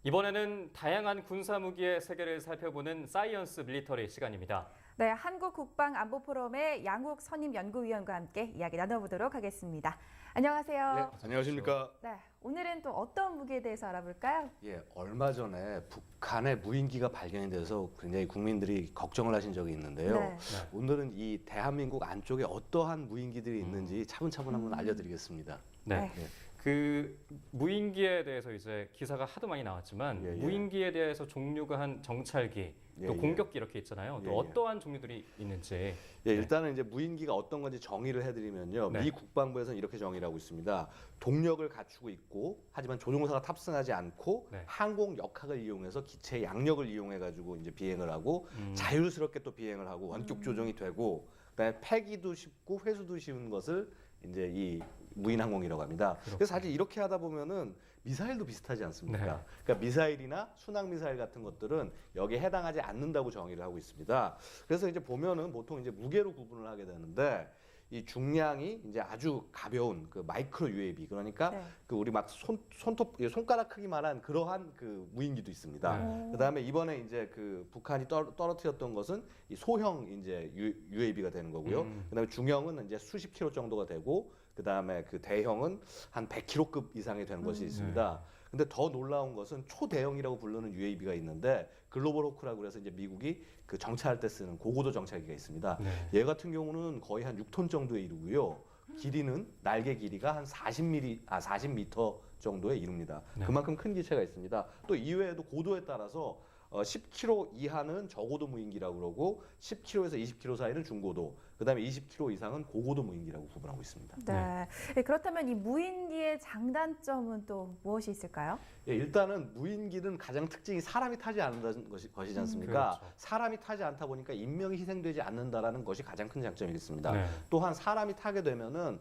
이번에는 다양한 군사무기의 세계를 살펴보는 사이언스 밀리터리 시간입니다. 네, 한국국방안보포럼의 양욱 선임연구위원과 함께 이야기 나눠보도록 하겠습니다. 안녕하세요. 네, 안녕하십니까. 네, 오늘은 또 어떤 무기에 대해서 알아볼까요? 예, 얼마 전에 북한의 무인기가 발견이 돼서 굉장히 국민들이 걱정을 하신 적이 있는데요. 네. 오늘은 이 대한민국 안쪽에 어떠한 무인기들이 있는지 차분차분 한번 알려드리겠습니다. 네. 네. 그 무인기에 대해서 이제 기사가 하도 많이 나왔지만 예, 예. 무인기에 대해서 종류가 한 정찰기, 예, 또 예. 공격기 이렇게 있잖아요. 또 예, 예. 어떠한 종류들이 있는지. 예, 네. 일단은 이제 무인기가 어떤 건지 정의를 해드리면요. 네. 미 국방부에서는 이렇게 정의를 하고 있습니다. 동력을 갖추고 있고, 하지만 조종사가 탑승하지 않고 네. 항공 역학을 이용해서 기체의 양력을 이용해 가지고 이제 비행을 하고 자율스럽게 또 비행을 하고 원격 조종이 되고, 그다음에 패기도 쉽고 회수도 쉬운 것을 이제 이 무인 항공이라고 합니다. 그래서 사실 이렇게 하다 보면은 미사일도 비슷하지 않습니까? 네. 그러니까 미사일이나 순항 미사일 같은 것들은 여기에 해당하지 않는다고 정의를 하고 있습니다. 그래서 이제 보면은 보통 이제 무게로 구분을 하게 되는데 이 중량이 이제 아주 가벼운 그 마이크로 UAV, 그러니까 네. 그 우리 막 손가락 크기만한 그러한 그 무인기도 있습니다. 네. 그다음에 이번에 이제 그 북한이 떨어뜨렸던 것은 이 소형 이제 UAV가 되는 거고요. 그다음에 중형은 이제 수십 킬로 정도가 되고, 그다음에 그 대형은 한 100킬로급 이상이 되는 것이 있습니다. 근데 더 놀라운 것은 초대형이라고 부르는 UAV가 있는데 글로벌 호크라고 그래서 이제 미국이 그 정찰할 때 쓰는 고고도 정찰기가 있습니다. 네. 얘 같은 경우는 거의 한 6톤 정도에 이르고요. 길이는 날개 길이가 한 40m 정도에 이릅니다. 네. 그만큼 큰 기체가 있습니다. 또 이외에도 고도에 따라서 10km 이하는 저고도 무인기라고 그러고 10km에서 20km 사이는 중고도, 그다음에 20km 이상은 고고도 무인기라고 구분하고 있습니다. 네. 네, 그렇다면 이 무인기의 장단점은 또 무엇이 있을까요? 예, 일단은 무인기는 가장 특징이 사람이 타지 않는다는 것이지 않습니까? 그렇죠. 사람이 타지 않다 보니까 인명이 희생되지 않는다라는 것이 가장 큰 장점이겠습니다. 네. 또한 사람이 타게 되면은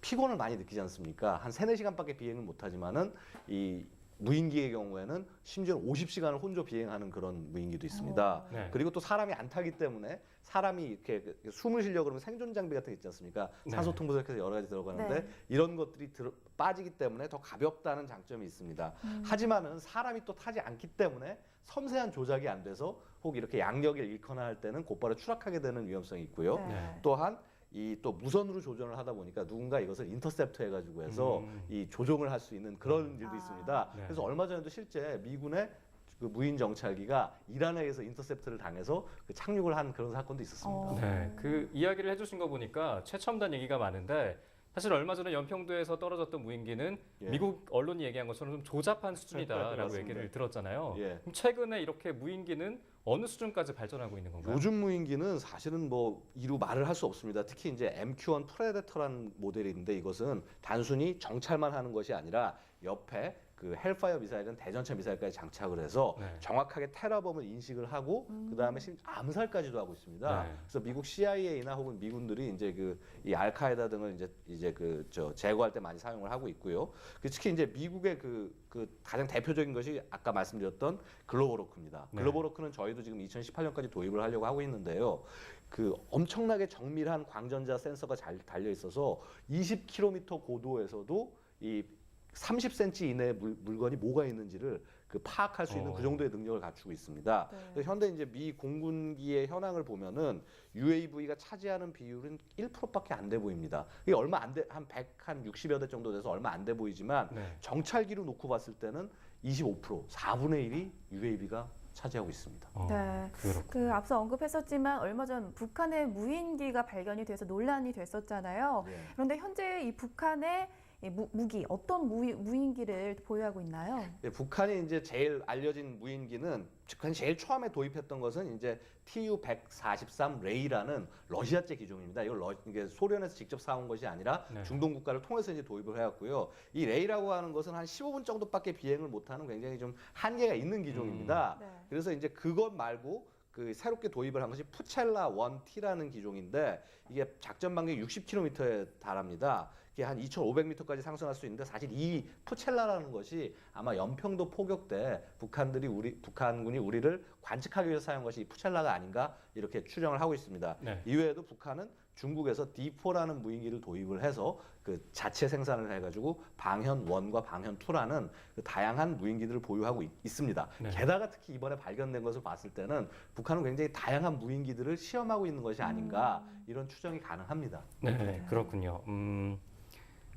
피곤을 많이 느끼지 않습니까? 한 3-4시간밖에 비행을 못 하지만은 이 무인기의 경우에는 심지어 50시간을 혼자 비행하는 그런 무인기도 있습니다. 네. 그리고 또 사람이 안 타기 때문에 사람이 이렇게 숨을 쉬려고 그러면 생존 장비 같은 게 있지 않습니까? 네. 산소통 부족해서 여러 가지 들어가는데 네. 이런 것들이 빠지기 때문에 더 가볍다는 장점이 있습니다. 하지만은 사람이 또 타지 않기 때문에 섬세한 조작이 안 돼서 혹 이렇게 양력을 잃거나 할 때는 곧바로 추락하게 되는 위험성이 있고요. 네. 또한 이 또 무선으로 조종을 하다 보니까 누군가 이것을 인터셉트 해가지고 해서 이 조종을 할 수 있는 그런 일도 있습니다. 네. 그래서 얼마 전에도 실제 미군의 그 무인 정찰기가 이란에서 인터셉트를 당해서 그 착륙을 한 그런 사건도 있었습니다. 네. 그 이야기를 해주신 거 보니까 최첨단 얘기가 많은데 사실 얼마 전에 연평도에서 떨어졌던 무인기는 예. 미국 언론이 얘기한 것처럼 좀 조잡한 수준이다라고 맞습니다. 얘기를 들었잖아요. 예. 그럼 최근에 이렇게 무인기는 어느 수준까지 발전하고 있는 건가요? 요즘 무인기는 사실은 뭐 이루 말을 할 수 없습니다. 특히 이제 MQ-1 프레데터라는 모델이 있는데 이것은 단순히 정찰만 하는 것이 아니라 옆에 그 헬파이어 미사일은 대전차 미사일까지 장착을 해서 네. 정확하게 테러범을 인식을 하고 그다음에 암살까지도 하고 있습니다. 네. 그래서 미국 CIA나 혹은 미군들이 이제 그 이 알카에다 등을 이제 그 제거할 때 많이 사용을 하고 있고요. 특히 이제 미국의 그 가장 대표적인 것이 아까 말씀드렸던 글로벌 호크입니다. 네. 글로벌 호크는 저희도 지금 2018년까지 도입을 하려고 하고 있는데요. 그 엄청나게 정밀한 광전자 센서가 잘 달려 있어서 20km 고도에서도 이 30cm 이내의 물건이 뭐가 있는지를 그 파악할 수 있는 그 정도의 능력을 갖추고 있습니다. 네. 그래서 현재 이제 미 공군기의 현황을 보면은 UAV가 차지하는 비율은 1%밖에 안 돼 보입니다. 이게 얼마 안 돼, 한 160여 대 정도 돼서 얼마 안 돼 보이지만 네. 정찰기로 놓고 봤을 때는 25%, 4분의 1이 UAV가 차지하고 있습니다. 네. 그렇군요. 그 앞서 언급했었지만 얼마 전 북한의 무인기가 발견이 돼서 논란이 됐었잖아요. 네. 그런데 현재 이 북한의 이 무기 어떤 무인기를 보유하고 있나요? 예, 북한이 이제 제일 알려진 무인기는 북한이 제일 처음에 도입했던 것은 이제 Tu-143 레이라는 러시아제 기종입니다. 이게 소련에서 직접 사온 것이 아니라 네. 중동 국가를 통해서 이제 도입을 해왔고요. 이 레이라고 하는 것은 한 15분 정도밖에 비행을 못하는 굉장히 좀 한계가 있는 기종입니다. 네. 그래서 이제 그것 말고 그 새롭게 도입을 한 것이 푸첼라 1T라는 기종인데 이게 작전 반경이 60km에 달합니다. 이게 한 2,500m까지 상승할 수 있는데 사실 이 푸첼라라는 것이 아마 연평도 포격 때 북한군이 우리를 관측하기 위해서 사용한 것이 이 푸첼라가 아닌가 이렇게 추정을 하고 있습니다. 네. 이외에도 북한은 중국에서 D4라는 무인기를 도입을 해서 그 자체 생산을 해가지고 방현 1과 방현 2라는 그 다양한 무인기들을 보유하고 있습니다. 네. 게다가 특히 이번에 발견된 것을 봤을 때는 북한은 굉장히 다양한 무인기들을 시험하고 있는 것이 아닌가 이런 추정이 가능합니다. 네, 그렇군요.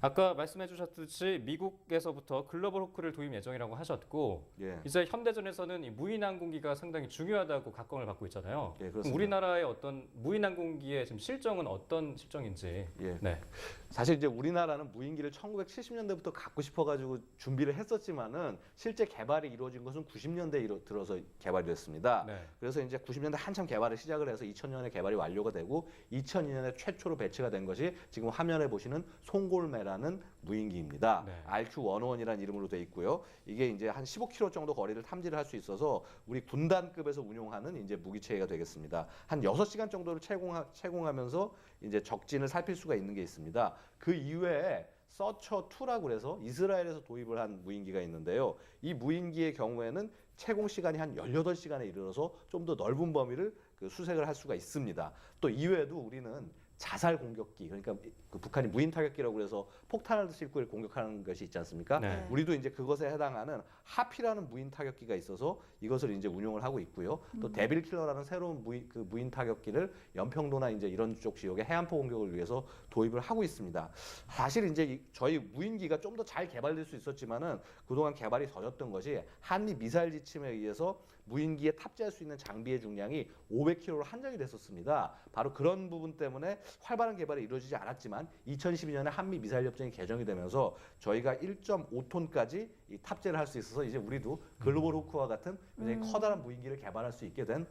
아까 말씀해 주셨듯이 미국에서부터 글로벌 호크를 도입 예정이라고 하셨고 예. 이제 현대전에서는 이 무인 항공기가 상당히 중요하다고 각광을 받고 있잖아요. 예, 그럼 그렇습니다. 우리나라의 어떤 무인 항공기의 지금 실정은 어떤 실정인지. 예. 네. 사실 이제 우리나라는 무인기를 1970년대부터 갖고 싶어가지고 준비를 했었지만은 실제 개발이 이루어진 것은 90년대에 들어서 개발이 됐습니다. 네. 그래서 이제 90년대 한참 개발을 시작을 해서 2000년에 개발이 완료가 되고 2002년에 최초로 배치가 된 것이 지금 화면에 보시는 송골매라는 무인기입니다. 네. RQ-101이라는 이름으로 돼 있고요. 이게 이제 한 15km 정도 거리를 탐지를 할 수 있어서 우리 군단급에서 운용하는 이제 무기체계가 되겠습니다. 한 6시간 정도를 채공하면서 이제 적진을 살필 수가 있는 게 있습니다. 그 이외에 서처2라고 그래서 이스라엘에서 도입을 한 무인기가 있는데요. 이 무인기의 경우에는 채공 시간이 한 18시간에 이르러서 좀 더 넓은 범위를 그 수색을 할 수가 있습니다. 또 이외에도 우리는 자살 공격기, 그러니까 그 북한이 무인 타격기라고 그래서 폭탄을 싣고 공격하는 것이 있지 않습니까? 네. 우리도 이제 그것에 해당하는 하피라는 무인 타격기가 있어서 이것을 이제 운용을 하고 있고요. 또 데빌 킬러라는 새로운 무인 타격기를 연평도나 이제 이런 쪽 지역의 해안포 공격을 위해서 도입을 하고 있습니다. 사실 이제 저희 무인기가 좀 더 잘 개발될 수 있었지만은 그동안 개발이 더뎠던 것이 한미 미사일 지침에 의해서 무인기에 탑재할 수 있는 장비의 중량이 500kg로 한정이 됐었습니다. 바로 그런 부분 때문에 활발한 개발이 이루어지지 않았지만 2012년에 한미 미사일 협정이 개정이 되면서 저희가 1.5톤까지 탑재를 할 수 있어서 이제 우리도 글로벌 호크와 같은 굉장히 커다란 무인기를 개발할 수 있게 된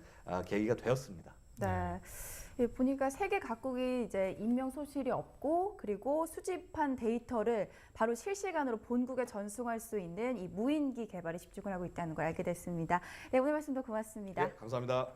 계기가 되었습니다. 네. 예, 보니까 세계 각국이 이제 인명 소실이 없고 그리고 수집한 데이터를 바로 실시간으로 본국에 전송할 수 있는 이 무인기 개발에 집중을 하고 있다는 걸 알게 됐습니다. 네, 오늘 말씀도 고맙습니다. 네, 감사합니다.